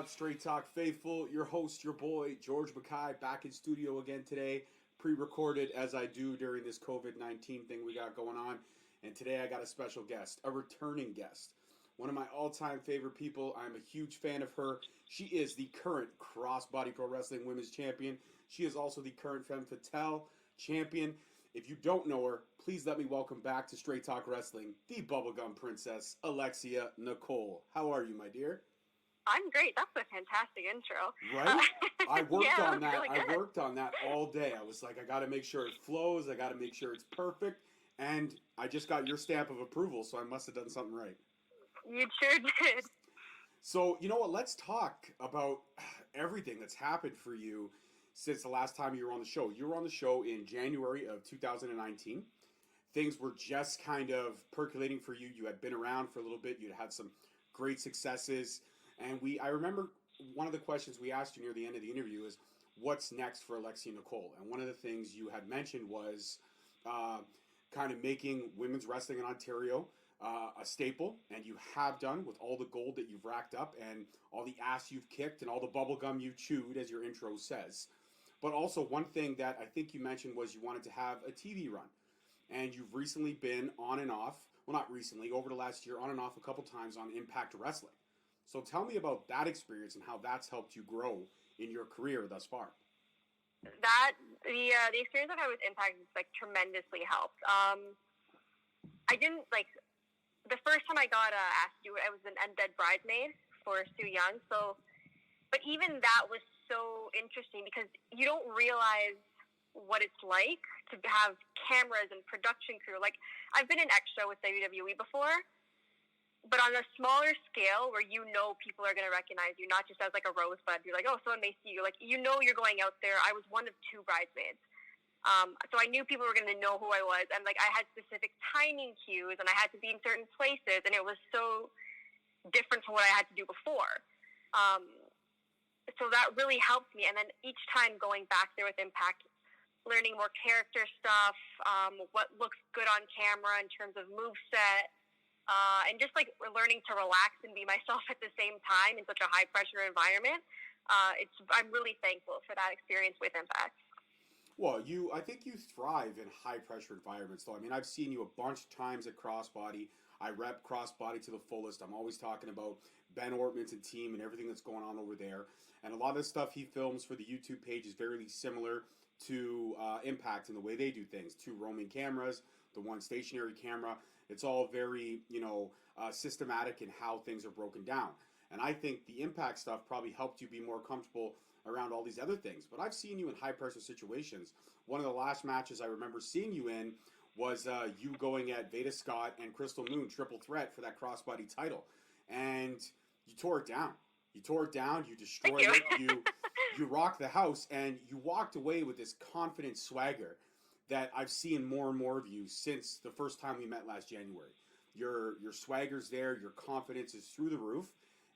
up, Straight Talk faithful? Your host, your boy, George Mackay, back in studio again today, pre-recorded as I do during this COVID-19 thing we got going on. And today I got a special guest, a returning guest, one of my all-time favorite people. I'm a huge fan of her. She is the current Crossbody Pro Wrestling Women's Champion. She is also the current Femme Fatales Champion. If you don't know her, please let me welcome back to Straight Talk Wrestling, the BubbleGum Princess, Alexxia Nicole. How are you, my dear? I'm great. That's a fantastic intro. Right? I worked on that. Really I worked on that all day. I was like, I got to make sure it flows. I got to make sure it's perfect. And I just got your stamp of approval, so I must have done something right. You sure did. So, you know what? Let's talk about everything that's happened for you since the last time you were on the show. You were on the show in January of 2019. Things were just kind of percolating for you. You had been around for a little bit. You'd had some great successes. And I remember one of the questions we asked you near the end of the interview is, what's next for Alexxia Nicole? And one of the things you had mentioned was kind of making women's wrestling in Ontario a staple, and you have done with all the gold that you've racked up and all the ass you've kicked and all the bubble gum you chewed, as your intro says. But also one thing that I think you mentioned was you wanted to have a TV run. And you've recently been on and off, well, not recently, over the last year, on and off a couple times on Impact Wrestling. So tell me about that experience and how that's helped you grow in your career thus far. The experience I've had with Impact has tremendously helped. I didn't the first time I got asked to do it, I was an undead bridesmaid for Sue Young. But even that was so interesting because you don't realize what it's like to have cameras and production crew. I've been in extra with WWE before, but on a smaller scale where people are going to recognize you, not just as a rosebud. You're like, oh, someone may see you. You're going out there. I was one of two bridesmaids. So I knew people were going to know who I was. And I had specific timing cues and I had to be in certain places. And it was so different from what I had to do before. So that really helped me. And then each time going back there with Impact, learning more character stuff, what looks good on camera in terms of moveset, and just learning to relax and be myself at the same time in such a high pressure environment. I'm really thankful for that experience with Impact. Well, I think you thrive in high pressure environments, though. I mean, I've seen you a bunch of times at Crossbody. I rep Crossbody to the fullest. I'm always talking about Ben Ortman's and team and everything that's going on over there. And a lot of the stuff he films for the YouTube page is very similar to Impact in the way they do things. 2 roaming cameras, the 1 stationary camera. It's all very, systematic in how things are broken down. And I think the Impact stuff probably helped you be more comfortable around all these other things. But I've seen you in high-pressure situations. One of the last matches I remember seeing you in was you going at Veda Scott and Crystal Moon, triple threat for that Crossbody title. And you tore it down. You destroyed it, you rocked the house, and you walked away with this confident swagger that I've seen more and more of you since the first time we met last January. Your swagger's there, your confidence is through the roof,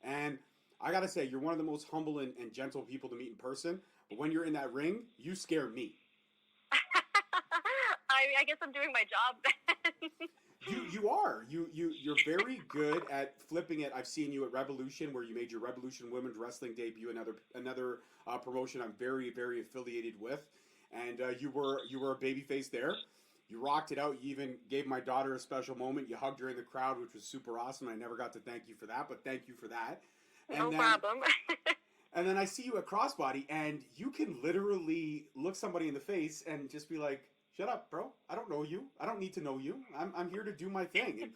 and I gotta say, you're one of the most humble and gentle people to meet in person, but when you're in that ring, you scare me. I guess I'm doing my job then. You are. You're very good at flipping it. I've seen you at Revolution, where you made your Revolution Women's Wrestling debut, another promotion I'm very, very affiliated with. And you were a babyface there. You rocked it out. You even gave my daughter a special moment. You hugged her in the crowd, which was super awesome. I never got to thank you for that, but thank you for that. No problem. And then I see you at Crossbody, and you can literally look somebody in the face and just be like, shut up, bro. I don't know you. I don't need to know you. I'm here to do my thing.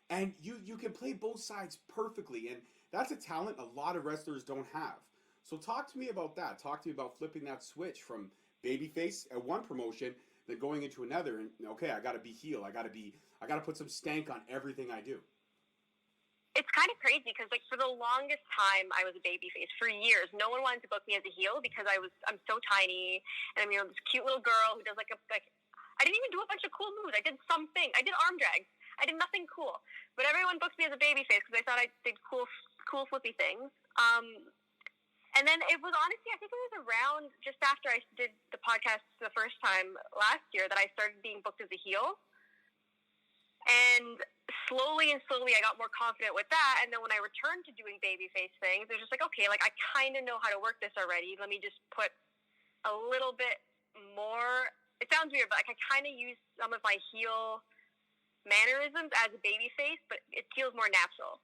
And you can play both sides perfectly. And that's a talent a lot of wrestlers don't have. So talk to me about that. Talk to me about flipping that switch from babyface at one promotion, then going into another. And okay, I got to be heel. I got to put some stank on everything I do. It's kind of crazy because for the longest time I was a babyface for years. No one wanted to book me as a heel because I'm so tiny and I'm this cute little girl who does I didn't even do a bunch of cool moves. I did something. I did arm drags. I did nothing cool. But everyone booked me as a babyface because they thought I did cool flippy things. And then it was honestly, I think it was around just after I did the podcast the first time last year that I started being booked as a heel. And slowly I got more confident with that. And then when I returned to doing babyface things, it was just like, okay, like I kind of know how to work this already. Let me just put a little bit more. It sounds weird, but like I kind of use some of my heel mannerisms as a babyface, but it feels more natural.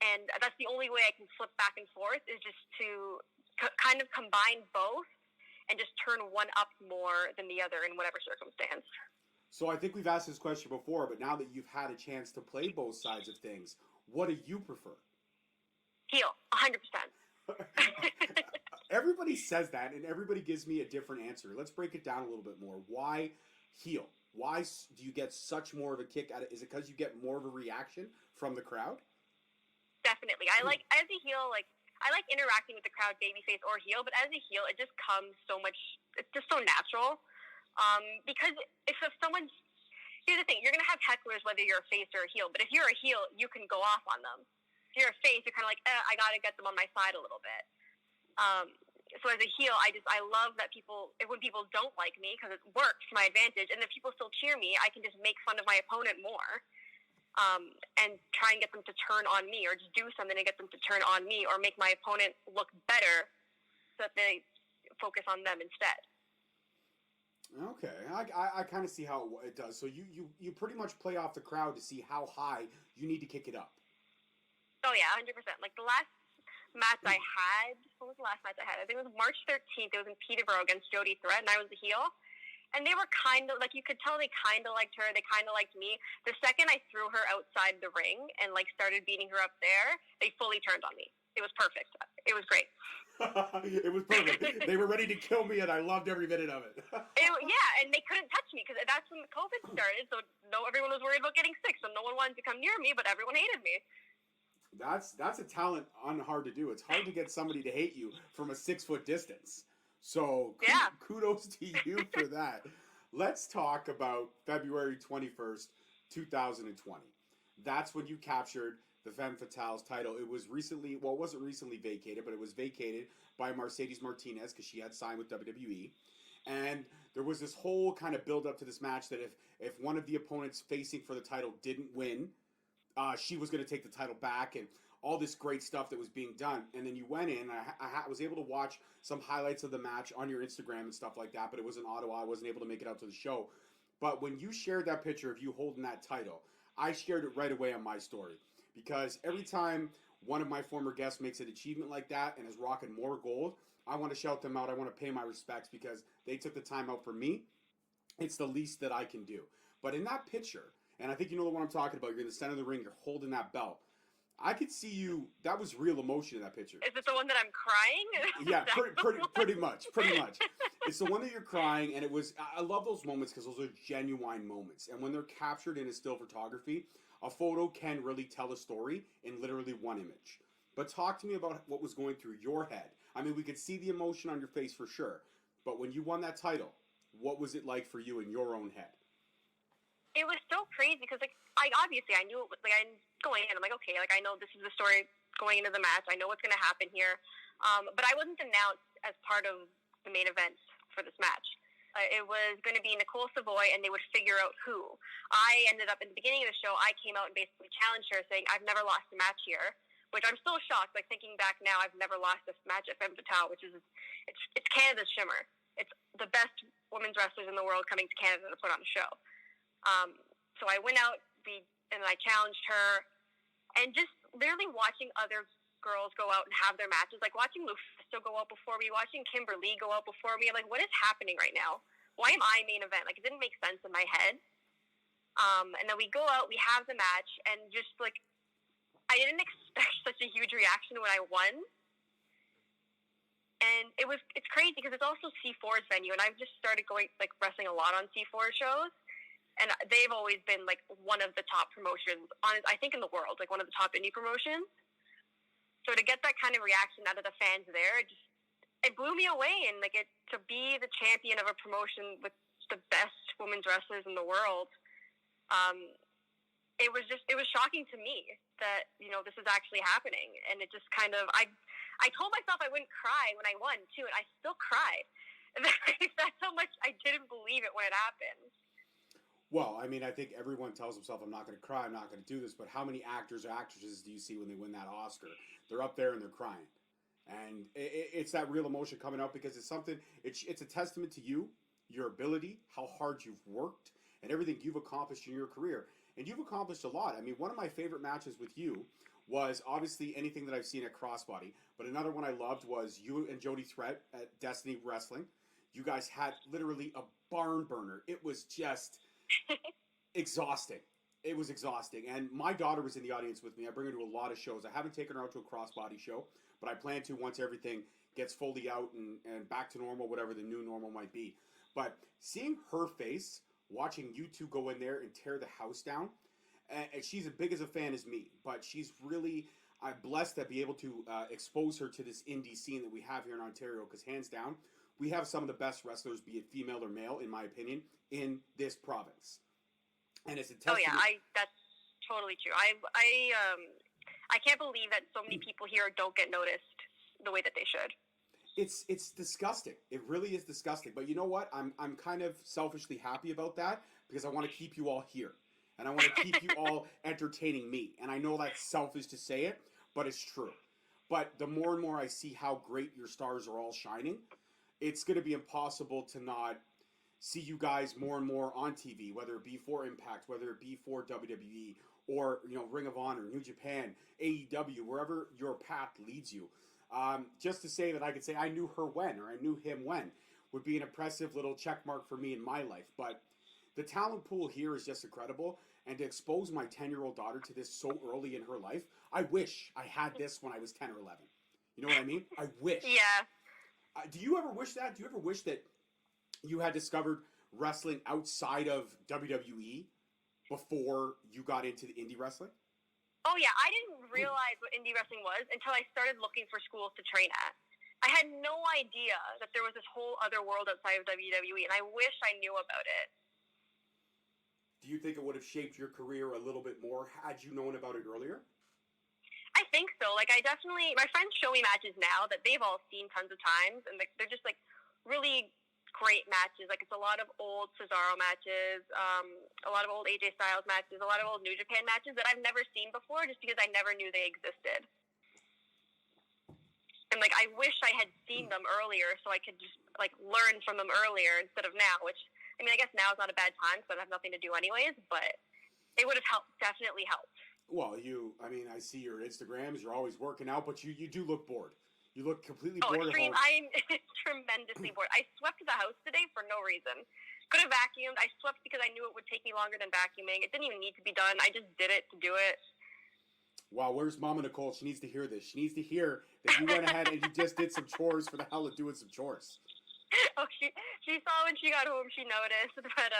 And that's the only way I can flip back and forth, is just to kind of combine both and just turn one up more than the other in whatever circumstance. So I think we've asked this question before, but now that you've had a chance to play both sides of things, what do you prefer? Heel, 100%. Everybody says that, and everybody gives me a different answer. Let's break it down a little bit more. Why heel? Why do you get such more of a kick out of it? Is it because you get more of a reaction from the crowd? Definitely. I like, as a heel, like, I like interacting with the crowd, babyface or heel, but as a heel, it just comes so much, it's just so natural. Because if someone's, here's the thing, you're going to have hecklers whether you're a face or a heel, but if you're a heel, you can go off on them. If you're a face, you're kind of like, I got to get them on my side a little bit. So as a heel, I love that when people don't like me, because it works to my advantage, and if people still cheer me, I can just make fun of my opponent more. And try and get them to turn on me, or just do something to get them to turn on me, or make my opponent look better so that they focus on them instead. Okay, I kind of see how it does. So you pretty much play off the crowd to see how high you need to kick it up. Oh yeah, 100%. Like the last match I had, what was the last match I had? I think it was March 13th. It was in Peterborough against Jody Threat, and I was the heel. And they were kind of, like, you could tell they kind of liked her. They kind of liked me. The second I threw her outside the ring and, like, started beating her up there, they fully turned on me. It was perfect. It was great. It was perfect. They were ready to kill me, and I loved every minute of it. Yeah, and they couldn't touch me, because that's when COVID started, so everyone was worried about getting sick, so no one wanted to come near me, but everyone hated me. That's a talent hard to do. It's hard to get somebody to hate you from a 6-foot distance. So kudos to you for that. Let's talk about February 21st, 2020. That's when you captured the Femme Fatales title. It was recently, well, it wasn't recently vacated, but it was vacated by Mercedes Martinez because she had signed with WWE. And there was this whole kind of build up to this match that if one of the opponents facing for the title didn't win, she was going to take the title back, and all this great stuff that was being done. And then you went in, I was able to watch some highlights of the match on your Instagram and stuff like that, but it was in Ottawa. I wasn't able to make it out to the show. But when you shared that picture of you holding that title, I shared it right away on my story. Because every time one of my former guests makes an achievement like that and is rocking more gold, I want to shout them out. I want to pay my respects because they took the time out for me. It's the least that I can do. But in that picture, and I think you know the one I'm talking about, you're in the center of the ring, you're holding that belt. I could see you. That was real emotion in that picture. Is it the one that I'm crying? Yeah, pretty much. It's the one that you're crying, and it was. I love those moments because those are genuine moments, and when they're captured in a still photography, a photo can really tell a story in literally one image. But talk to me about what was going through your head. I mean, we could see the emotion on your face for sure, but when you won that title, what was it like for you in your own head? It was so crazy because, like, I knew it was, like, I'm going in. I'm like, okay, like, I know this is the story going into the match. I know what's going to happen here. But I wasn't announced as part of the main event for this match. It was going to be Nicole Savoy, and they would figure out who. I ended up, in the beginning of the show, I came out and basically challenged her, saying, I've never lost a match here, which I'm still shocked. Like, thinking back now, I've never lost a match at Femme Fatale, which is, it's Canada's shimmer. It's the best women's wrestlers in the world coming to Canada to put on a show. So I went out and I challenged her, and just literally watching other girls go out and have their matches, like watching Lufisto go out before me, watching Kimberly go out before me. I'm like, what is happening right now? Why am I main event? Like, it didn't make sense in my head. And then we go out, we have the match, and just like, I didn't expect such a huge reaction when I won. And it's crazy because it's also C4's venue, and I've just started going, like, wrestling a lot on C4 shows. And they've always been, like, one of the top promotions, I think, in the world, like one of the top indie promotions. So to get that kind of reaction out of the fans there, it blew me away. And, like, to be the champion of a promotion with the best women's wrestlers in the world, it was shocking to me that, you know, this is actually happening. And it just kind of, I told myself I wouldn't cry when I won, too, and I still cried. That's how much I didn't believe it when it happened. Well, I mean, I think everyone tells himself, I'm not going to cry, I'm not going to do this, but how many actors or actresses do you see when they win that Oscar? They're up there and they're crying. And it's that real emotion coming out because it's something, it's a testament to you, your ability, how hard you've worked, and everything you've accomplished in your career. And you've accomplished a lot. I mean, one of my favorite matches with you was obviously anything that I've seen at Crossbody, but another one I loved was you and Jody Threat at Destiny Wrestling. You guys had literally a barn burner. It was just exhausting. It was exhausting. And my daughter was in the audience with me. I bring her to a lot of shows. I haven't taken her out to a Crossbody show, but I plan to once everything gets fully out and back to normal, whatever the new normal might be. But seeing her face, watching you two go in there and tear the house down, and she's as big as a fan as me, but she's really, I'm blessed to be able to expose her to this indie scene that we have here in Ontario, because hands down, we have some of the best wrestlers, be it female or male, in my opinion, in this province. And it's a testament. Oh yeah, that's totally true. I can't believe that so many people here don't get noticed the way that they should. It's disgusting. It really is disgusting. But you know what? I'm kind of selfishly happy about that because I want to keep you all here. And I want to keep you all entertaining me. And I know that's selfish to say it, but it's true. But the more and more I see how great your stars are all shining, it's going to be impossible to not see you guys more and more on TV, whether it be for Impact, whether it be for WWE, or Ring of Honor, New Japan, AEW, wherever your path leads you. Just to say that I could say I knew her when, or I knew him when, would be an impressive little check mark for me in my life. But the talent pool here is just incredible, and to expose my 10-year-old daughter to this so early in her life, I wish I had this when I was 10 or 11. You know what I mean? I wish. Yeah. Do you ever wish that? Do you ever wish that you had discovered wrestling outside of WWE before you got into the indie wrestling? Oh yeah, I didn't realize what indie wrestling was until I started looking for schools to train at. I had no idea that there was this whole other world outside of WWE, and I wish I knew about it. Do you think it would have shaped your career a little bit more had you known about it earlier? I think so. Like, my friends show me matches now that they've all seen tons of times, and they're just, like, really great matches. Like, it's a lot of old Cesaro matches, a lot of old AJ Styles matches, a lot of old New Japan matches that I've never seen before just because I never knew they existed. And, like, I wish I had seen them earlier so I could just, like, learn from them earlier instead of now, which, I mean, I guess now is not a bad time because I have nothing to do anyways, but it would have definitely helped. Well, I see your Instagrams, you're always working out, but you do look bored. You look completely bored. Extreme. I'm tremendously bored. I swept the house today for no reason. Could have vacuumed. I swept because I knew it would take me longer than vacuuming. It didn't even need to be done. I just did it to do it. Wow, where's Mama Nicole? She needs to hear this. She needs to hear that you went ahead and you just did some chores for the hell of doing some chores. Oh, she saw when she got home. She noticed, but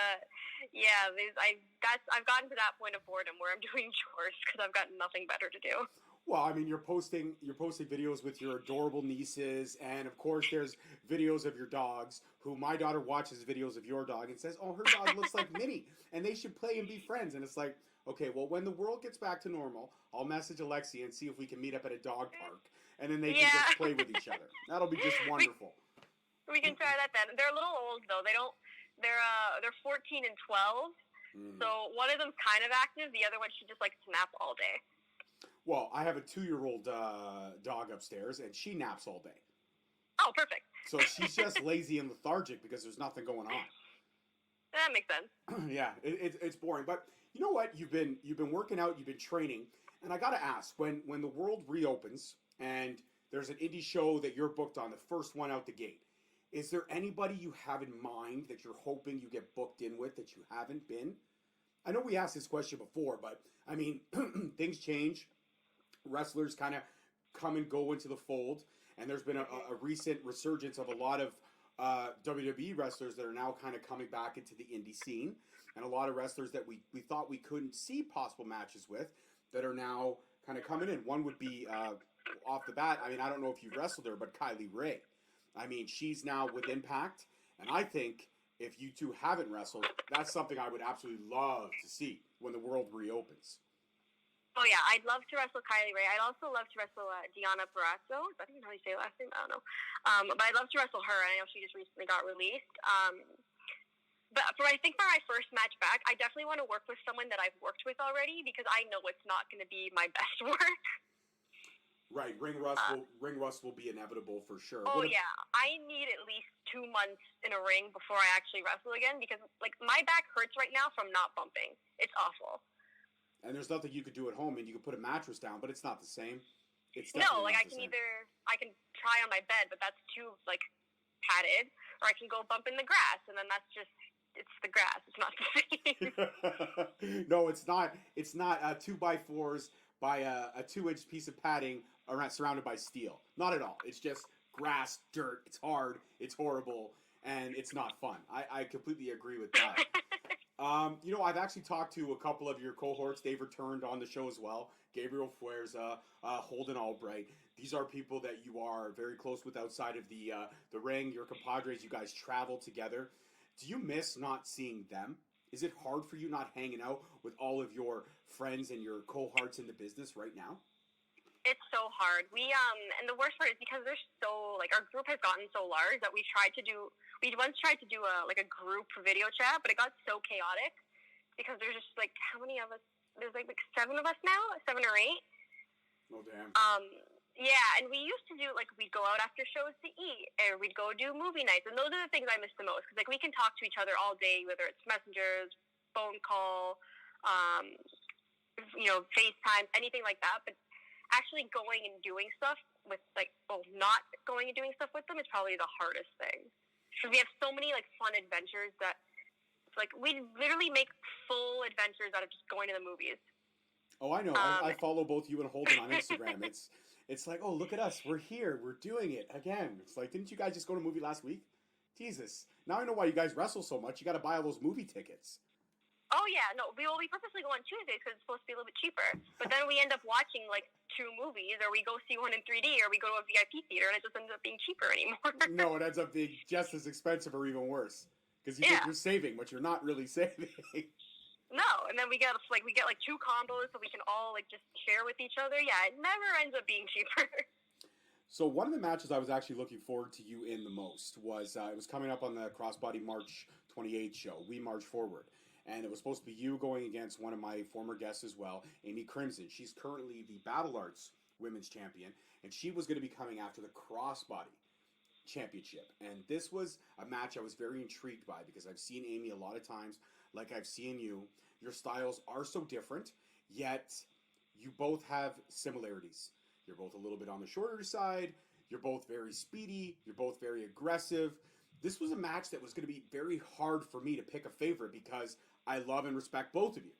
yeah, I've gotten to that point of boredom where I'm doing chores because I've got nothing better to do. Well, I mean, you're posting videos with your adorable nieces, and of course, there's videos of your dogs. Who my daughter watches videos of your dog and says, "Oh, her dog looks like Minnie, and they should play and be friends." And it's like, okay, well, when the world gets back to normal, I'll message Alexia and see if we can meet up at a dog park, and then they can just play with each other. That'll be just wonderful. We can try that then. They're a little old though. They're 14 and 12. So one of them's kind of active. The other one, she just likes to nap all day. Well, I have a 2-year-old dog upstairs, and she naps all day. Oh, perfect. So she's just lazy and lethargic because there's nothing going on. That makes sense. Yeah, it's boring. But you know what? You've been working out. You've been training, and I gotta ask, when the world reopens and there's an indie show that you're booked on, the first one out the gate, is there anybody you have in mind that you're hoping you get booked in with that you haven't been? I know we asked this question before, but I mean, things change. Wrestlers kind of come and go into the fold, and there's been a recent resurgence of a lot of WWE wrestlers that are now kind of coming back into the indie scene, and a lot of wrestlers that we thought we couldn't see possible matches with that are now kind of coming in. One would be, off the bat, I mean, I don't know if you've wrestled her, but Kylie Ray. I mean, she's now with Impact, and I think if you two haven't wrestled, that's something I would absolutely love to see when the world reopens. Oh, yeah, I'd love to wrestle Kylie Ray. I'd also love to wrestle Deonna Purrazzo. I think that's how you say her last name. I don't know. But I'd love to wrestle her. I know she just recently got released. But I think for my first match back, I definitely want to work with someone that I've worked with already because I know it's not going to be my best work. Right, ring rust will be inevitable for sure. Oh yeah, I need at least 2 months in a ring before I actually wrestle again because like my back hurts right now from not bumping. It's awful. And there's nothing you could do at home, and you could put a mattress down, but it's not the same. It's no, like I can try on my bed, but that's too like padded, or I can go bump in the grass, and then that's just it's the grass. It's not the same. No, it's not. It's not 2x4s by a 2-inch piece of padding around surrounded by steel. Not at all. It's just grass, dirt. It's hard. It's horrible, and it's not fun. I completely agree with that. I've actually talked to a couple of your cohorts. They've returned on the show as well. Gabriel Fuerza, Holden Albright. These are people that you are very close with outside of the ring. Your compadres, you guys travel together. Do you miss not seeing them? Is it hard for you not hanging out with all of your friends and your cohorts in the business right now? It's so hard. We and the worst part is because they're so like our group has gotten so large that we once tried to do a group video chat, but it got so chaotic because there's just like how many of us? There's like 7 of us now, 7 or 8. Oh damn. Yeah, and we used to do like we'd go out after shows to eat, or we'd go do movie nights, and those are the things I miss the most because like we can talk to each other all day, whether it's messengers, phone call, FaceTime, anything like that, but actually going and doing stuff with not going and doing stuff with them is probably the hardest thing. Because we have so many like fun adventures that like we literally make full adventures out of just going to the movies. Oh, I know. I follow both you and Holden on Instagram. It's like, oh, look at us. We're here. We're doing it again. It's like, didn't you guys just go to a movie last week? Jesus. Now I know why you guys wrestle so much. You got to buy all those movie tickets. Oh, yeah. No, we purposely go on Tuesdays because it's supposed to be a little bit cheaper. But then we end up watching, like, 2 movies, or we go see one in 3D, or we go to a VIP theater, and it just ends up being cheaper anymore. No, it ends up being just as expensive or even worse. Because you think you're saving, but you're not really saving. No, and then we get 2 combos so we can all, like, just share with each other. Yeah, it never ends up being cheaper. So one of the matches I was actually looking forward to you in the most was, it was coming up on the Crossbody March 28th show, We March Forward. And it was supposed to be you going against one of my former guests as well, Amy Crimson. She's currently the Battle Arts Women's Champion, and she was going to be coming after the Crossbody Championship. And this was a match I was very intrigued by because I've seen Amy a lot of times, like I've seen you. Your styles are so different, yet you both have similarities. You're both a little bit on the shorter side. You're both very speedy. You're both very aggressive. This was a match that was going to be very hard for me to pick a favorite because I love and respect both of you.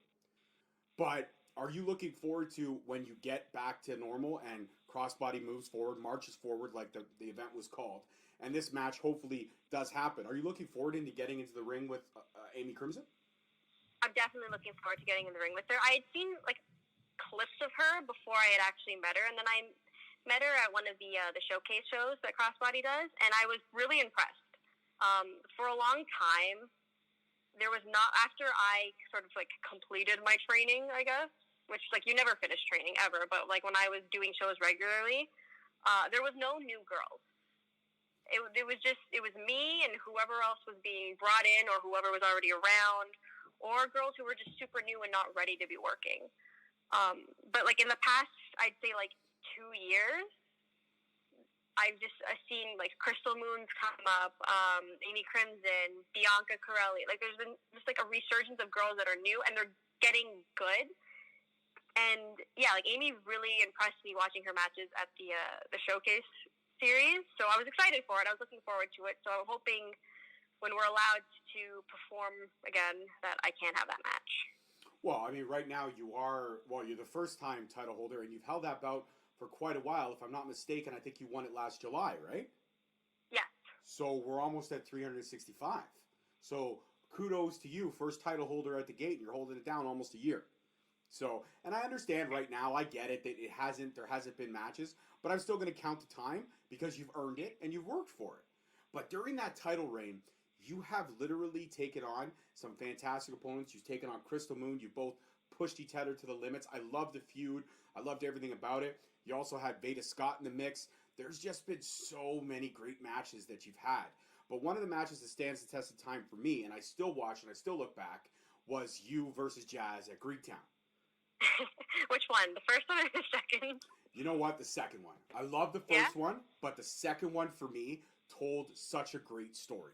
But are you looking forward to when you get back to normal and Crossbody moves forward, marches forward like the event was called, and this match hopefully does happen? Are you looking forward into getting into the ring with Amy Crimson? I'm definitely looking forward to getting in the ring with her. I had seen like clips of her before I had actually met her, and then I met her at one of the showcase shows that Crossbody does, and I was really impressed. For a long time, there was not, after I sort of like completed my training, I guess, which like you never finish training ever, but like when I was doing shows regularly, there was no new girls. It was me and whoever else was being brought in or whoever was already around, or girls who were just super new and not ready to be working. But like in the past, I'd say like 2 years, I've seen like Crystal Moon's come up, Amy Crimson, Bianca Corelli. Like there's been just like a resurgence of girls that are new and they're getting good. And yeah, like Amy really impressed me watching her matches at the showcase series. So I was excited for it. I was looking forward to it. So I'm hoping when we're allowed to perform again that I can have that match. Well, I mean, right now you're the first-time title holder, and you've held that belt for quite a while. If I'm not mistaken, I think you won it last July, right? Yes. So we're almost at 365. So kudos to you, first title holder at the gate. You're holding it down almost a year. So, and I understand right now, I get it, that there hasn't been matches, but I'm still going to count the time because you've earned it and you've worked for it. But during that title reign, you have literally taken on some fantastic opponents. You've taken on Crystal Moon. You've both pushed each other to the limits. I love the feud. I loved everything about it. You also had Veda Scott in the mix. There's just been so many great matches that you've had. But one of the matches that stands the test of time for me, and I still watch and I still look back, was you versus Jazz at Greektown. Which one? The first one or the second? You know what? The second one. I love the first one, but the second one for me told such a great story.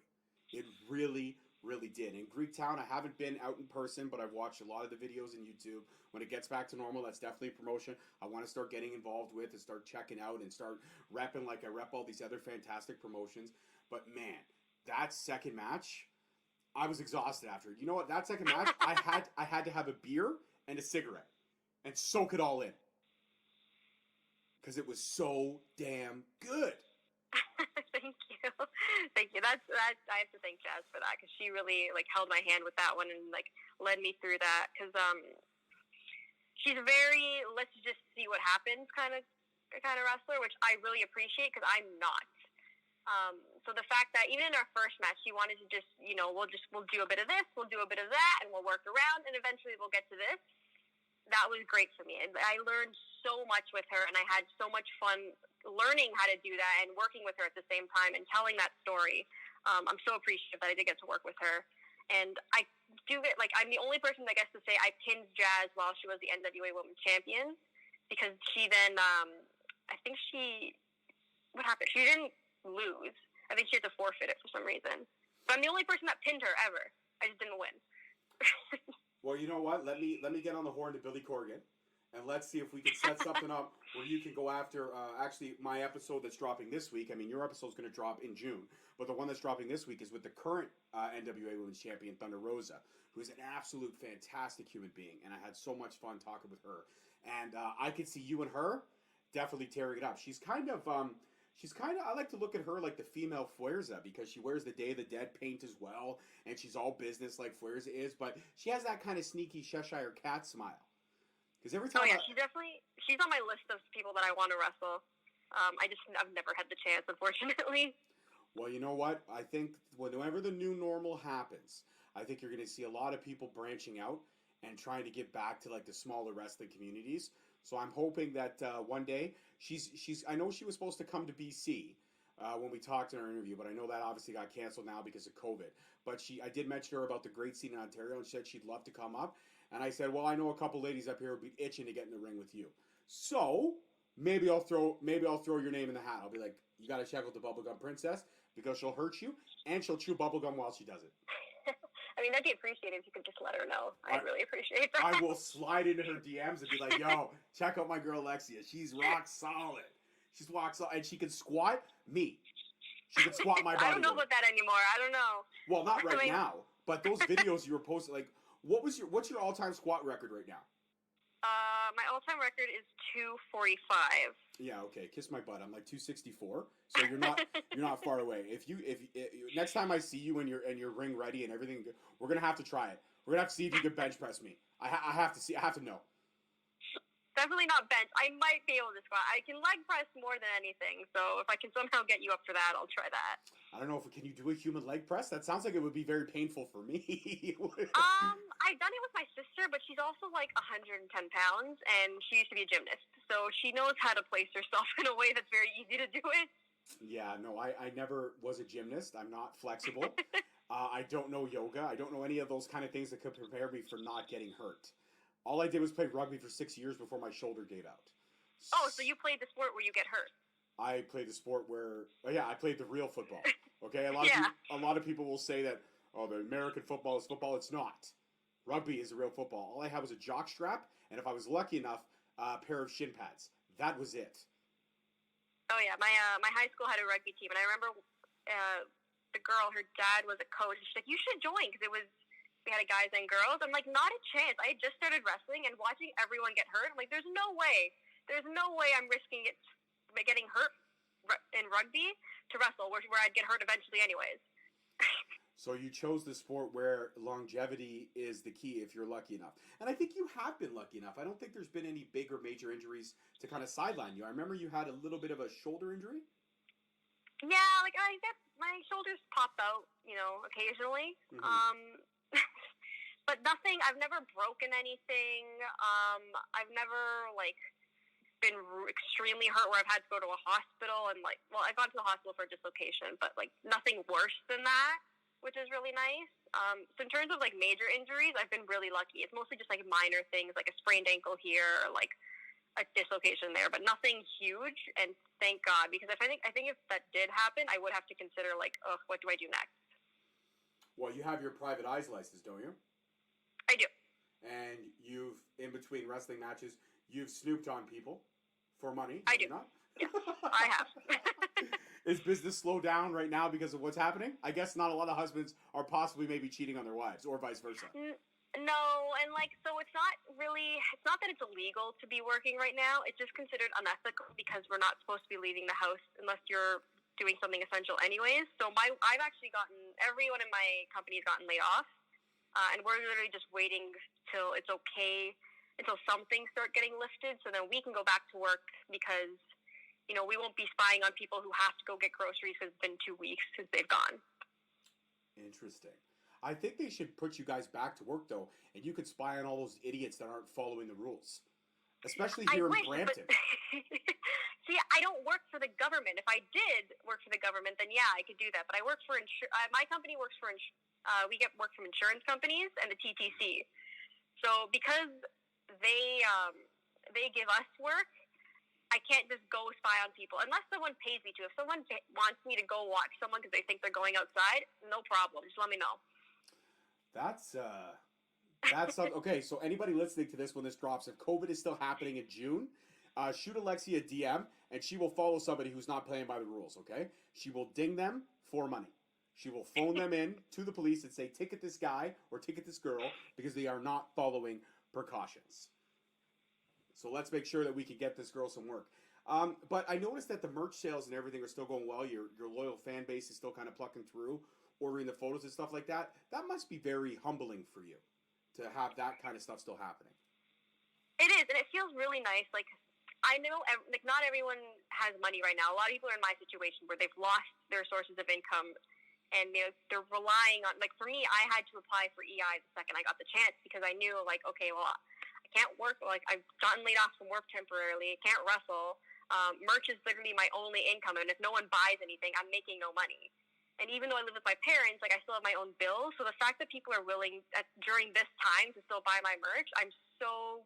It really, really did. In Greektown, I haven't been out in person, but I've watched a lot of the videos on YouTube. When it gets back to normal, that's definitely a promotion I want to start getting involved with and start checking out and start repping like I rep all these other fantastic promotions. But man, that second match, I was exhausted after it. You know what? That second match, I had to have a beer and a cigarette and soak it all in. Because it was so damn good. Thank you. Thank you. That's I have to thank Jazz for that, because she really like held my hand with that one and like led me through that, because she's very let's just see what happens kind of wrestler, which I really appreciate, because I'm not. So the fact that even in our first match, she wanted to just, we'll do a bit of this, we'll do a bit of that, and we'll work around, and eventually we'll get to this. That was great for me. And I learned so much with her, and I had so much fun learning how to do that and working with her at the same time and telling that story. I'm so appreciative that I did get to work with her. And I do get, I'm the only person that gets to say I pinned Jazz while she was the NWA Women's Champion, because she then, what happened? She didn't lose. I think she had to forfeit it for some reason. But I'm the only person that pinned her ever. I just didn't win. Well, you know what? Let me get on the horn to Billy Corgan, and let's see if we can set something up where you can go after. Actually, my episode that's dropping this week. I mean, your episode's going to drop in June, but the one that's dropping this week is with the current NWA Women's Champion, Thunder Rosa, who is an absolute fantastic human being, and I had so much fun talking with her. And I could see you and her definitely tearing it up. She's kind of. I like to look at her like the female Fuerza, because she wears the Day of the Dead paint as well, and she's all business like Fuerza is, but she has that kind of sneaky Cheshire Cat smile. Because every time she's on my list of people that I want to wrestle. I've never had the chance, unfortunately. Well, you know what? I think whenever the new normal happens, I think you're going to see a lot of people branching out and trying to get back to like the smaller wrestling communities. So I'm hoping that one day I know she was supposed to come to BC when we talked in our interview, but I know that obviously got canceled now because of COVID. But I did mention to her about the great scene in Ontario, and she said she'd love to come up. And I said, well, I know a couple ladies up here would be itching to get in the ring with you. So maybe I'll throw your name in the hat. I'll be like, you got to check out the BubbleGum Princess, because she'll hurt you and she'll chew bubblegum while she does it. I mean, that'd be appreciated if you could just let her know. I'd really appreciate that. I will slide into her DMs and be like, yo, check out my girl Alexia. She's rock solid. She's rock solid. And she can squat me. She can squat my body. I don't know about that anymore. I don't know. Well, not right now. But those videos you were posting, like, what's your all-time squat record right now? My all-time record is 245. Yeah, okay. Kiss my butt. I'm like 264. So you're not far away. If next time I see you and you're ring ready and everything, we're gonna have to try it. We're gonna have to see if you can bench press me. I have to see. I have to know. Definitely not bench. I might be able to squat. I can leg press more than anything. So if I can somehow get you up for that, I'll try that. I don't know if can you do a human leg press? That sounds like it would be very painful for me. I've done it with my sister, but she's also like 110 pounds, and she used to be a gymnast, so she knows how to place herself in a way that's very easy to do it. Yeah, no, I never was a gymnast. I'm not flexible. I don't know yoga. I don't know any of those kind of things that could prepare me for not getting hurt. All I did was play rugby for 6 years before my shoulder gave out. Oh, so you played the sport where you get hurt? I played the sport where, I played the real football. Okay, a lot of people will say that, oh, the American football is football. It's not. Rugby is a real football. All I had was a jock strap, and if I was lucky enough, a pair of shin pads. That was it. Oh yeah, my high school had a rugby team, and I remember the girl, her dad was a coach, and she's like, "You should join," because we had a guys and girls. I'm like, not a chance. I had just started wrestling, and watching everyone get hurt, I'm like, there's no way I'm risking it getting hurt in rugby to wrestle, where I'd get hurt eventually anyways. So you chose the sport where longevity is the key if you're lucky enough. And I think you have been lucky enough. I don't think there's been any big or major injuries to kind of sideline you. I remember you had a little bit of a shoulder injury. Yeah, like I guess my shoulders pop out, occasionally. Mm-hmm. But nothing, I've never broken anything. I've never, been extremely hurt where I've had to go to a hospital and I've gone to the hospital for a dislocation, but nothing worse than that, which is really nice. So in terms of major injuries, I've been really lucky. It's mostly just minor things, like a sprained ankle here, or a dislocation there, but nothing huge. And thank God, because I think if that did happen, I would have to consider what do I do next? Well, you have your private eyes license, don't you? I do. And you've, in between wrestling matches, you've snooped on people for money. I do. Not? Yes, I have. Is business slowed down right now because of what's happening? I guess not a lot of husbands are possibly maybe cheating on their wives, or vice versa. No, and so it's not that it's illegal to be working right now. It's just considered unethical because we're not supposed to be leaving the house unless you're doing something essential anyways. So I've actually everyone in my company has gotten laid off. And we're literally just waiting till it's okay, until some things start getting lifted, so then we can go back to work because, we won't be spying on people who have to go get groceries because it's been 2 weeks since they've gone. Interesting. I think they should put you guys back to work, though, and you could spy on all those idiots that aren't following the rules, especially here in Brampton. See, I don't work for the government. If I did work for the government, then yeah, I could do that. But I work for my company works for we get work from insurance companies and the TTC. So because they give us work, I can't just go spy on people unless someone pays me to. If someone wants me to go watch someone because they think they're going outside, no problem. Just let me know. That's okay. So anybody listening to this when this drops, if COVID is still happening in June, shoot Alexia a DM and she will follow somebody who's not playing by the rules. Okay, she will ding them for money. She will phone them in to the police and say, ticket this guy or ticket this girl because they are not following precautions. So let's make sure that we can get this girl some work. But I noticed that the merch sales and everything are still going well. Your loyal fan base is still kind of plucking through, ordering the photos and stuff like that. That must be very humbling for you to have that kind of stuff still happening. It is, and it feels really nice. I know not everyone has money right now. A lot of people are in my situation where they've lost their sources of income. And they're relying on, for me, I had to apply for EI the second I got the chance because I knew, okay, well, I can't work. I've gotten laid off from work temporarily. I can't wrestle. Merch is literally my only income, and if no one buys anything, I'm making no money. And even though I live with my parents, I still have my own bills. So the fact that people are willing during this time to still buy my merch, I'm so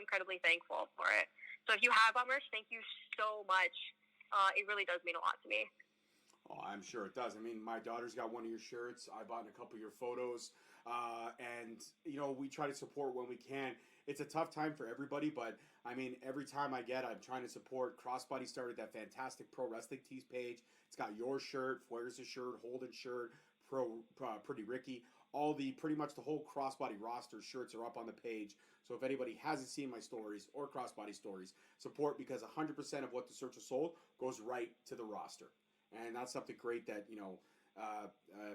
incredibly thankful for it. So if you have bought merch, thank you so much. It really does mean a lot to me. Oh, I'm sure it does. I mean, my daughter's got one of your shirts. I bought a couple of your photos. And, we try to support when we can. It's a tough time for everybody, but, I mean, every time I'm trying to support. Crossbody started that fantastic Pro Wrestling Tees page. It's got your shirt, Flair's shirt, Holden's shirt, Pretty Ricky. Pretty much the whole Crossbody roster shirts are up on the page. So if anybody hasn't seen my stories or Crossbody stories, support because 100% of what the shirts are sold goes right to the roster. And that's something great that,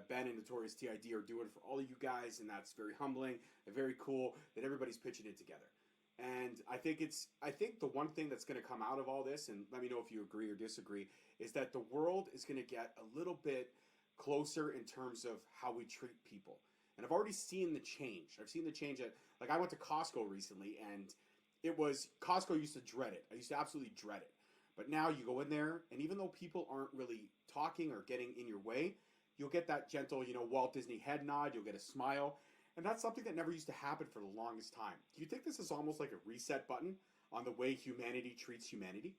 Ben and Notorious TID are doing for all of you guys, and that's very humbling and very cool that everybody's pitching in together. And I think the one thing that's going to come out of all this, and let me know if you agree or disagree, is that the world is going to get a little bit closer in terms of how we treat people. And I've already seen the change. I've seen the change I went to Costco recently, and Costco used to dread it. I used to absolutely dread it. But now you go in there, and even though people aren't really talking or getting in your way, you'll get that gentle, Walt Disney head nod, you'll get a smile, and that's something that never used to happen for the longest time. Do you think this is almost like a reset button on the way humanity treats humanity?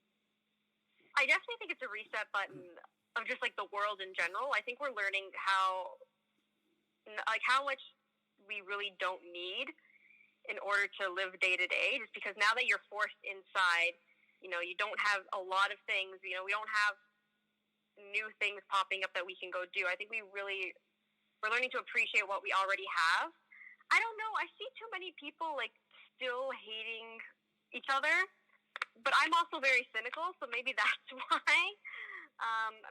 I definitely think it's a reset button of just the world in general. I think we're learning how much we really don't need in order to live day to day, just because now that you're forced inside, you don't have a lot of things, we don't have new things popping up that we can go do. I think we're learning to appreciate what we already have. I don't know. I see too many people still hating each other, but I'm also very cynical, so maybe that's why.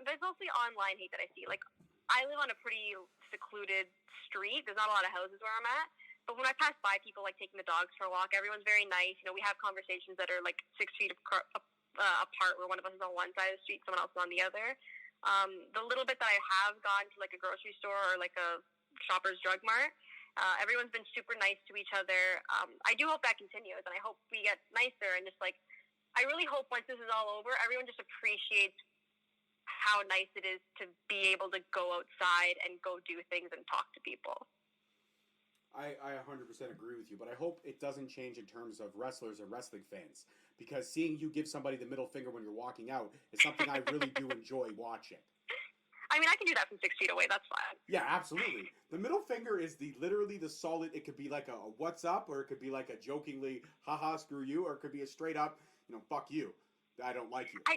There's mostly online hate that I see. I live on a pretty secluded street. There's not a lot of houses where I'm at. But when I pass by people taking the dogs for a walk, everyone's very nice. We have conversations that are 6 feet apart, where one of us is on one side of the street, someone else is on the other. The little bit that I have gone to a grocery store or a Shoppers Drug Mart, everyone's been super nice to each other. I do hope that continues, and I hope we get nicer and just I really hope once this is all over, everyone just appreciates how nice it is to be able to go outside and go do things and talk to people. I 100% agree with you, but I hope it doesn't change in terms of wrestlers and wrestling fans, because seeing you give somebody the middle finger when you're walking out is something I really do enjoy watching. I mean, I can do that from 6 feet away. That's fine. Yeah, absolutely. The middle finger is literally the solid. It could be like a what's up, or it could be like a jokingly, haha, screw you, or it could be a straight up, fuck you. I don't like you. I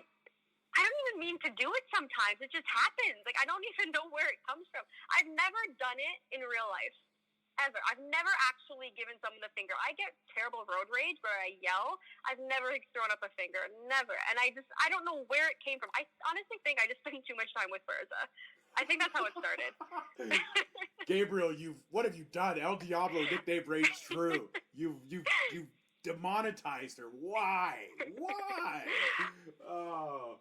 don't even mean to do it sometimes. It just happens. Like, I don't even know where it comes from. I've never done it in real life. Ever. I've never actually given someone the finger. I get terrible road rage where I yell. I've never thrown up a finger. Never. And I don't know where it came from. I honestly think I just spent too much time with Berza. I think that's how it started. Gabriel, what have you done? El Diablo nicknamed Rage True. You've demonetized her. Why? Oh.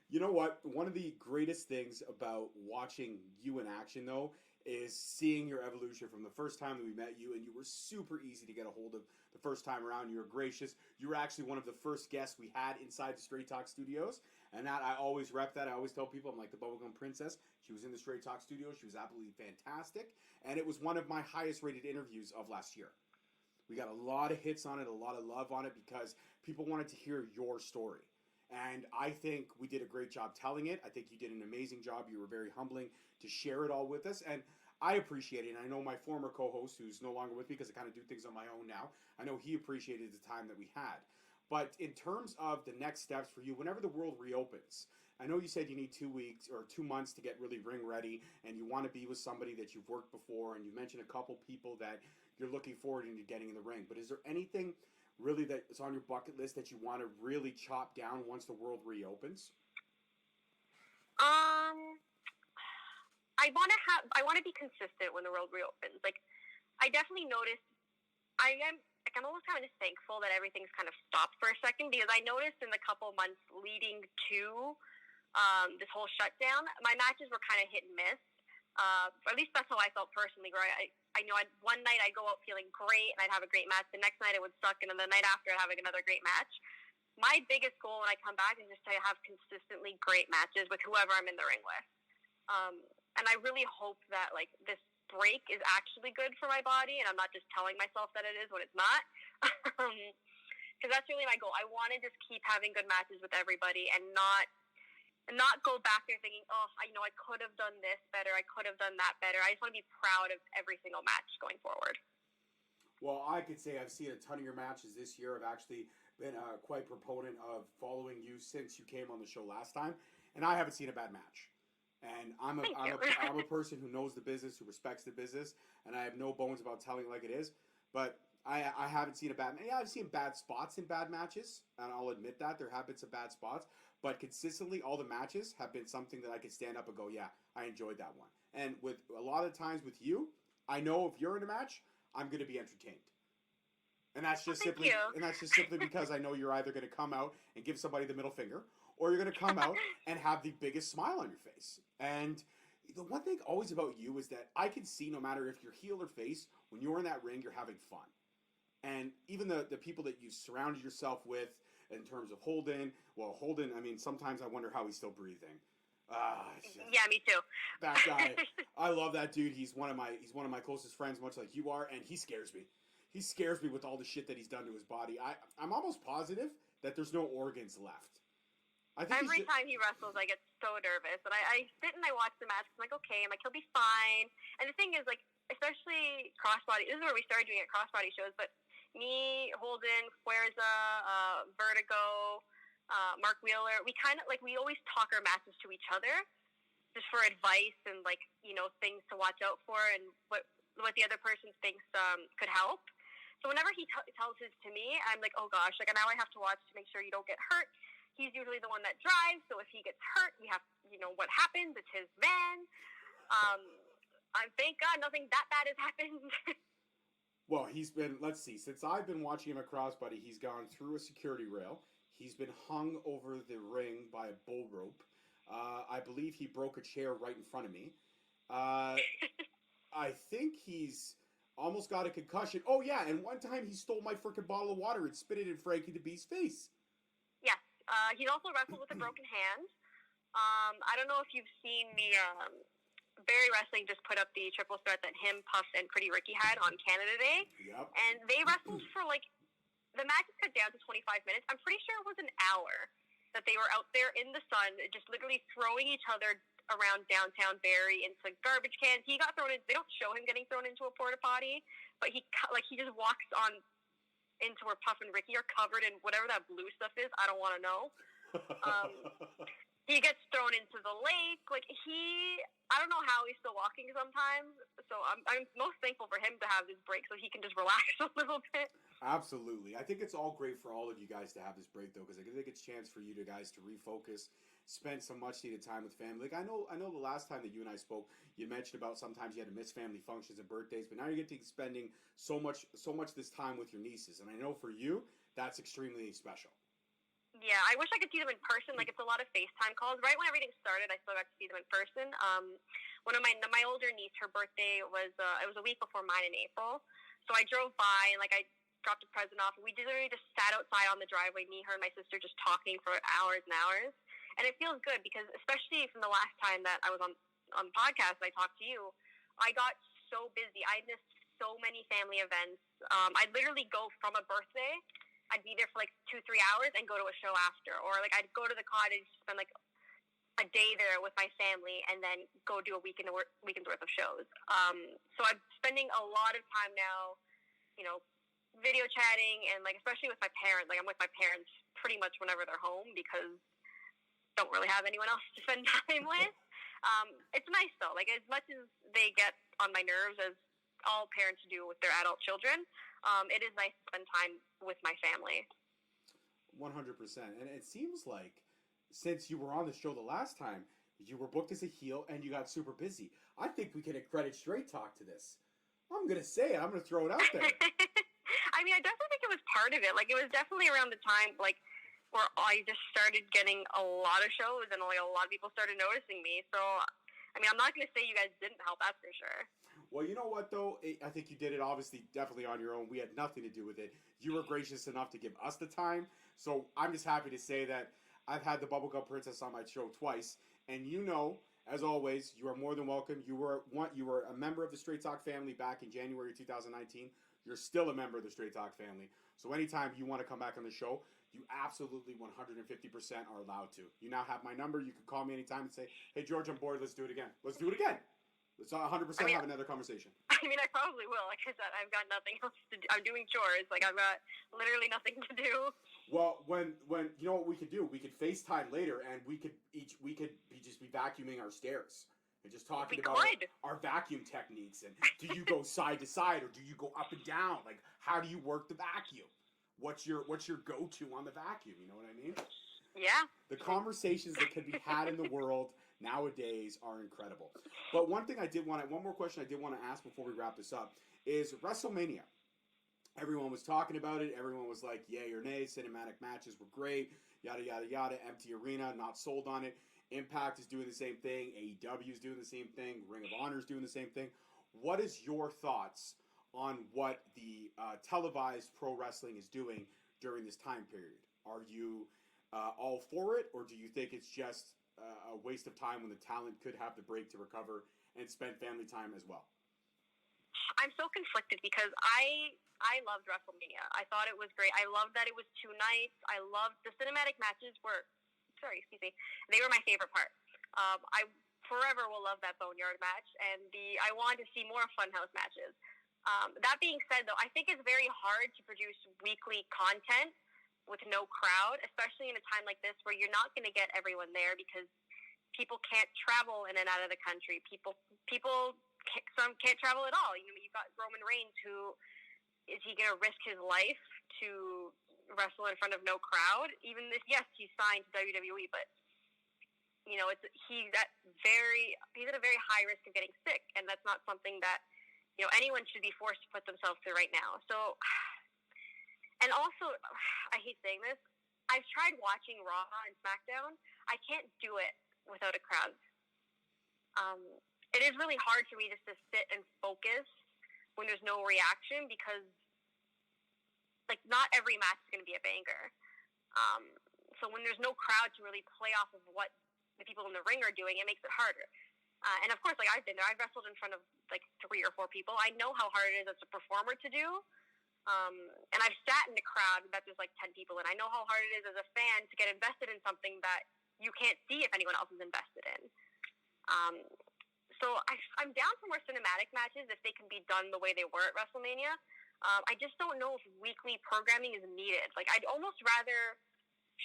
You know what? One of the greatest things about watching you in action, though, is seeing your evolution from the first time that we met you, and you were super easy to get a hold of the first time around. You were gracious. You were actually one of the first guests we had inside the Straight Talk studios, and that I always rep that. I always tell people I'm like the BubbleGum Princess. She was in the Straight Talk studio. She was absolutely fantastic, and it was one of my highest rated interviews of last year. We got a lot of hits on it, a lot of love on it, because people wanted to hear your story. And I think we did a great job telling it. I think you did an amazing job. You were very humbling to share it all with us. And I appreciate it. And I know my former co-host, who's no longer with me because I kind of do things on my own now, I know he appreciated the time that we had. But in terms of the next steps for you, whenever the world reopens, I know you said you need 2 weeks or 2 months to get really ring ready, and you want to be with somebody that you've worked before, and you mentioned a couple people that you're looking forward to getting in the ring. But is there anything really that's on your bucket list that you want to really chop down once the world reopens? I want to be consistent when the world reopens. Like, I definitely noticed I'm almost kind of thankful that everything's kind of stopped for a second, because I noticed in the couple months leading to this whole shutdown, my matches were kind of hit and miss. At least that's how I felt personally, where I know one night I'd go out feeling great and I'd have a great match. The next night it would suck, and then the night after I'd have another great match. My biggest goal when I come back is just to have consistently great matches with whoever I'm in the ring with. And I really hope that, like, this break is actually good for my body, and I'm not just telling myself that it is when it's not. Because that's really my goal. I want to just keep having good matches with everybody and not go back there thinking, oh, I could have done this better, I could have done that better. I just want to be proud of every single match going forward. Well, I could say I've seen a ton of your matches this year. I've actually been quite proponent of following you since you came on the show last time, and I haven't seen a bad match. And I'm a person who knows the business, who respects the business, and I have no bones about telling it like it is. But I haven't seen a bad. Yeah, I've seen bad spots in bad matches, and I'll admit that there have been some bad spots. But consistently, all the matches have been something that I could stand up and go, yeah, I enjoyed that one. And with a lot of times with you, I know if you're in a match, I'm going to be entertained. And that's just simply because I know you're either going to come out and give somebody the middle finger, or you're going to come out and have the biggest smile on your face. And the one thing always about you is that I can see, no matter if you're heel or face, when you're in that ring, you're having fun. And even the people that you surrounded yourself with in terms of Holden, I mean, sometimes I wonder how he's still breathing. Yeah, me too. That guy, I love that dude. He's one of my closest friends, much like you are, and he scares me. He scares me with all the shit that he's done to his body. I'm almost positive that there's no organs left. Every time he wrestles, I get so nervous. And I sit and I watch the match. I'm like, okay, he'll be fine. And the thing is, like, especially Crossbody, this is where we started doing at Crossbody shows, but me, Holden, Fuerza, Vertigo, Mark Wheeler, we kind of, like, we always talk our matches to each other just for advice and, like, things to watch out for and what the other person thinks could help. So whenever he tells his to me, I'm like, oh gosh, like, now I have to watch to make sure you don't get hurt. He's usually the one that drives, so if he gets hurt, we have, what happens? It's his van. Thank God nothing that bad has happened. Well, he's been, let's see, since I've been watching him at Crossbody, he's gone through a security rail. He's been hung over the ring by a bull rope. I believe he broke a chair right in front of me. I think he's almost got a concussion. Oh, yeah, and one time he stole my freaking bottle of water and spit it in Frankie the Beast's face. Yeah, He's also wrestled with a broken hand. I don't know if you've seen the Barry Wrestling just put up the triple threat that him, Puff, and Pretty Ricky had on Canada Day. Yep. And they wrestled for the match is cut down to 25 minutes. I'm pretty sure it was an hour that they were out there in the sun, just literally throwing each other around downtown Barrie into garbage cans. He got thrown in. They don't show him getting thrown into a porta potty, but he just walks on into where Puff and Ricky are covered in whatever that blue stuff is. I don't want to know. He gets thrown into the lake. I don't know how he's still walking sometimes. So I'm most thankful for him to have this break so he can just relax a little bit. Absolutely. I think it's all great for all of you guys to have this break, though, because I think it's a chance for you guys to refocus, spend some much-needed time with family. I know the last time that you and I spoke, you mentioned about sometimes you had to miss family functions and birthdays, but now you're getting spending so much this time with your nieces. And I know for you, that's extremely special. Yeah, I wish I could see them in person. It's a lot of FaceTime calls. Right when everything started, I still got to see them in person. One of my older niece, her birthday was it was a week before mine in April. So I drove by and I dropped a present off. We literally just sat outside on the driveway, me, her, and my sister, just talking for hours and hours. And it feels good because, especially from the last time that I was on the podcast and I talked to you, I got so busy. I missed so many family events. I'd literally go from a birthday. I'd be there for 2-3 hours and go to a show after. Or I'd go to the cottage, spend a day there with my family, and then go do a weekend's worth of shows. So I'm spending a lot of time now, video chatting and especially with my parents. I'm with my parents pretty much whenever they're home because I don't really have anyone else to spend time with. It's nice though. As much as they get on my nerves as all parents do with their adult children, it is nice to spend time with my family. 100%. And it seems like since you were on the show the last time, you were booked as a heel and you got super busy. I think we can accredit Straight Talk to this. I'm going to say it. I'm going to throw it out there. I definitely think it was part of it. It was definitely around the time, where I just started getting a lot of shows and a lot of people started noticing me. So, I'm not going to say you guys didn't help, that's for sure. Well, you know what, though? I think you did it, obviously, definitely on your own. We had nothing to do with it. You were gracious enough to give us the time. So I'm just happy to say that I've had the BubbleGum Princess on my show twice. And as always, you are more than welcome. You were a member of the Straight Talk family back in January 2019. You're still a member of the Straight Talk family. So anytime you want to come back on the show, you absolutely 150% are allowed to. You now have my number. You can call me anytime and say, hey, George, I'm bored. Let's do it again. Let's do it again. Let's 100% have another conversation. I probably will. Like I said, I've got nothing else to do. I'm doing chores. I've got literally nothing to do. Well, when you know what we could do? We could FaceTime later, and we could be vacuuming our stairs and just talking about our vacuum techniques. And do you go side to side or do you go up and down? How do you work the vacuum? What's your go-to on the vacuum? You know what I mean? Yeah. The conversations that can be had in the world nowadays are incredible. But one more question I did want to ask before we wrap this up is WrestleMania. Everyone was talking about it. Everyone was like, yay or nay. Cinematic matches were great. Yada, yada, yada. Empty arena. Not sold on it. Impact is doing the same thing. AEW is doing the same thing. Ring of Honor is doing the same thing. What is your thoughts on what the televised pro wrestling is doing during this time period? Are you all for it, or do you think it's just a waste of time when the talent could have the break to recover and spend family time as well? I'm so conflicted because I loved WrestleMania. I thought it was great. I loved that it was 2 nights. I loved the cinematic matches they were my favorite part. I forever will love that Boneyard match, and I wanted to see more Funhouse matches. That being said, though, I think it's very hard to produce weekly content with no crowd, especially in a time like this where you're not going to get everyone there because people can't travel in and out of the country. Some can't travel at all. You've got Roman Reigns, who is he going to risk his life to wrestle in front of no crowd? Even this, yes, he's signed to WWE, but he's at a very high risk of getting sick, and that's not something that anyone should be forced to put themselves through right now. So, and also, I hate saying this, I've tried watching Raw and SmackDown. I can't do it without a crowd. It is really hard for me just to sit and focus when there's no reaction because, not every match is going to be a banger. So when there's no crowd to really play off of what the people in the ring are doing, it makes it harder. And of course, like, I've been there. I've wrestled in front of like 3 or 4 people. I know how hard it is as a performer to do. And I've sat in a crowd that there's like 10 people in. I know how hard it is as a fan to get invested in something that you can't see if anyone else is invested in. So I'm down for more cinematic matches if they can be done the way they were at WrestleMania. I just don't know if weekly programming is needed. Like, I'd almost rather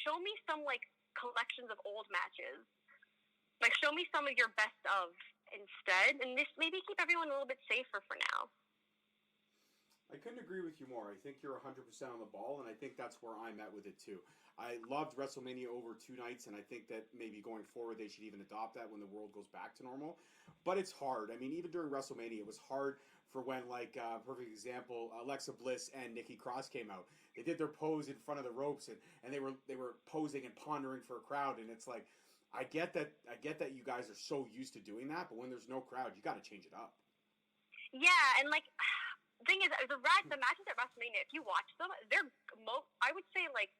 show me some like collections of old matches. Like, show me some of your best of instead, and this maybe keep everyone a little bit safer for now. I couldn't agree with you more. I think you're 100% on the ball, and I think that's where I'm at with it too. I loved WrestleMania over 2 nights, and I think that maybe going forward they should even adopt that when the world goes back to normal. But it's hard. I mean, even during WrestleMania, it was hard for when, like, perfect example, Alexa Bliss and Nikki Cross came out. They did their pose in front of the ropes, and they were posing and pondering for a crowd, and it's like, I get that you guys are so used to doing that, but when there's no crowd, you got to change it up. Yeah, and like, the thing is, the matches at WrestleMania, if you watch them, I would say like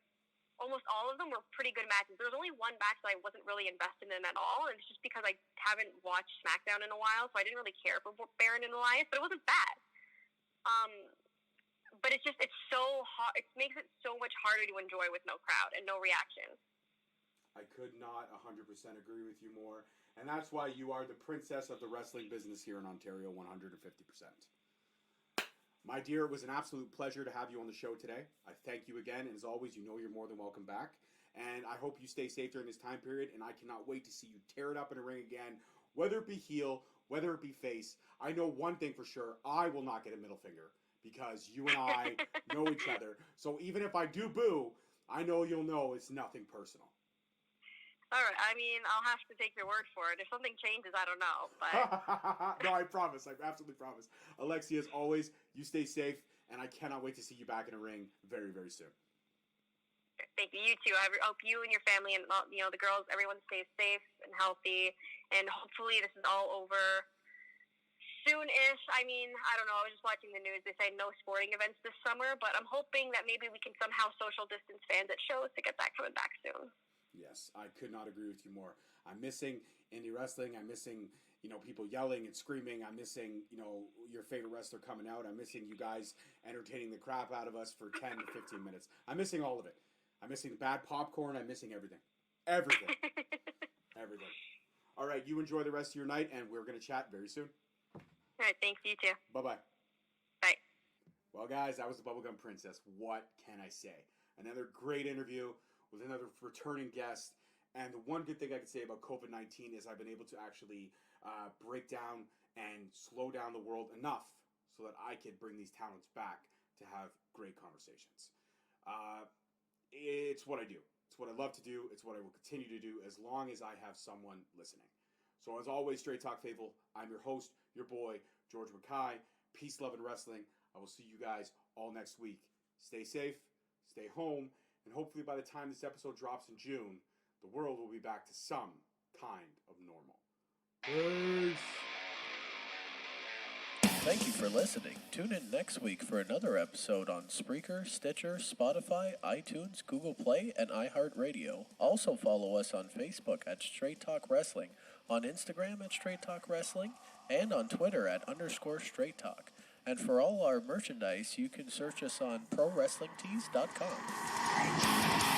almost all of them were pretty good matches. There was only one match that I wasn't really invested in at all, and it's just because I haven't watched SmackDown in a while, so I didn't really care for Baron and Elias, but it wasn't bad. But it's so hard. It makes it so much harder to enjoy with no crowd and no reaction. I could not 100% agree with you more. And that's why you are the princess of the wrestling business here in Ontario, 150%. My dear, it was an absolute pleasure to have you on the show today. I thank you again. And as always, you know you're more than welcome back. And I hope you stay safe during this time period. And I cannot wait to see you tear it up in a ring again, whether it be heel, whether it be face. I know one thing for sure. I will not get a middle finger because you and I know each other. So even if I do boo, I know you'll know it's nothing personal. All right. I mean, I'll have to take your word for it. If something changes, I don't know. But no, I promise. I absolutely promise. Alexia, as always, you stay safe, and I cannot wait to see you back in a ring very, very soon. Thank you. You too. I hope you and your family and the girls, everyone stays safe and healthy, and hopefully this is all over soon-ish. I mean, I don't know. I was just watching the news. They say no sporting events this summer, but I'm hoping that maybe we can somehow social distance fans at shows to get that coming back soon. Yes, I could not agree with you more. I'm missing indie wrestling. I'm missing, people yelling and screaming. I'm missing, your favorite wrestler coming out. I'm missing you guys entertaining the crap out of us for 10 to 15 minutes. I'm missing all of it. I'm missing the bad popcorn. I'm missing everything. Everything. Everything. All right, you enjoy the rest of your night, and we're going to chat very soon. All right, thanks. You too. Bye-bye. Bye. Well, guys, that was the BubbleGum Princess. What can I say? Another great interview with another returning guest. And the one good thing I can say about COVID-19 is I've been able to actually break down and slow down the world enough so that I could bring these talents back to have great conversations. It's what I do. It's what I love to do. It's what I will continue to do as long as I have someone listening. So as always, Straight Talk Faithful, I'm your host, your boy, George Mackay. Peace, love, and wrestling. I will see you guys all next week. Stay safe, stay home, and hopefully by the time this episode drops in June, the world will be back to some kind of normal. Peace. Thank you for listening. Tune in next week for another episode on Spreaker, Stitcher, Spotify, iTunes, Google Play, and iHeartRadio. Also follow us on Facebook at Straight Talk Wrestling, on Instagram at Straight Talk Wrestling, and on Twitter at _Straight Talk. And for all our merchandise, you can search us on ProWrestlingTees.com.